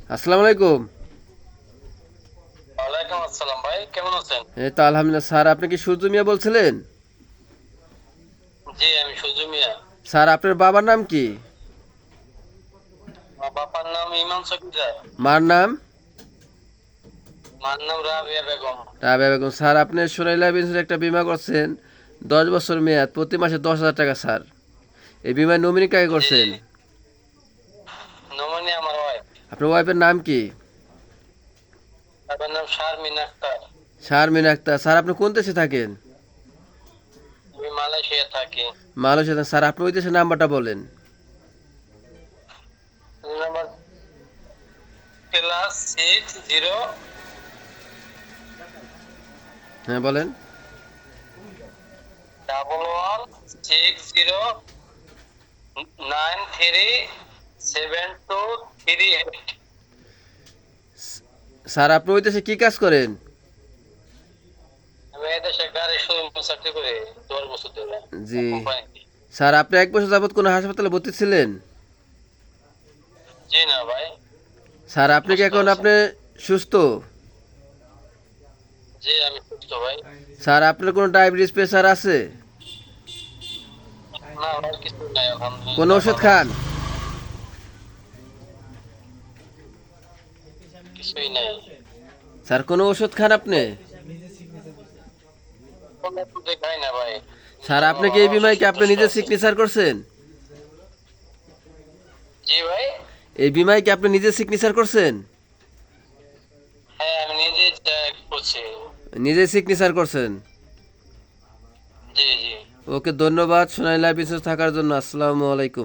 আসসালামু আলাইকুম। ওয়ালাইকুম আসসালাম ভাই, কেমন আছেন? এই তো আলহামদুলিল্লাহ। স্যার, আপনি কি সূর্য মিয়া বলছিলেন? জি, আমি সুজু মিয়া। স্যার, আপনার বাবার নাম কি? আমার বাবার নাম ইমাম সকিদার। মার নাম? মার নাম রাবিয়া বেগম। রাবেয়া বেগম। স্যার, আপনি সোনালী লাইফ ইন্স্যুরেন্স একটা বিমা করছেন, 10 বছর মেয়াদ, প্রতি মাসে 10,000 টাকা। স্যার, এই বিমার নমিনি কাকে জি জি, করছেন? নমনি আমার ওয়াইফ। আপনার ওয়াইফের নাম কি? তার নাম শারমিন আক্তার। শারমিন আক্তার। স্যার, আপনি কোন দেশে থাকেন? আমি মালয়েশিয়া থাকি। মালয়েশিয়া। স্যার, আপনি ওই দেশের নাম্বারটা বলেন। নাম্বার +60 হ্যাঁ, বলেন। 1160937238। স্যার, আপনি ওই দেশে কি কাজ করেন? আমি এদেশে গাড়ি শোরুম চাকরি করি 10 বছর ধরে জি। কোম্পানিতে। স্যার, আপনি 1 বছর যাবত কোনো হাসপাতালে ভর্তি ছিলেন? জি না ভাই, স্যার, আপনি কি সুস্থ এখন আছি। আপনি সুস্থ? জি আমি সুস্থ ভাই। স্যার, আপনার কোনো ডায়াবেটিস প্রেশার আছে? না আমার কিছু নাই, কোনো আলহামদুলিল্লাহ ওষুধ ভালো খান? আছি। কিছুই নাই। স্যার, কোনো ওষুধ খান আপনি? কোনো ওষুধ খাই না ভাই। স্যার, জন্য আপনি কি ভালো এই বিমায় কি আপনি সুস্থ নিজে আছি। সিগনেচার করছেন? জি ভাই। এই বিমায় কি আপনি নিজে সিগনেচার করছেন? হ্যাঁ আমি নিজে করছি। নিজে সিগনেচার করছেন? জি জি। ওকে, ধন্যবাদ সোনালী লাইফ ইন্স্যুরেন্স থাকার জন্য। আসসালামু আলাইকুম।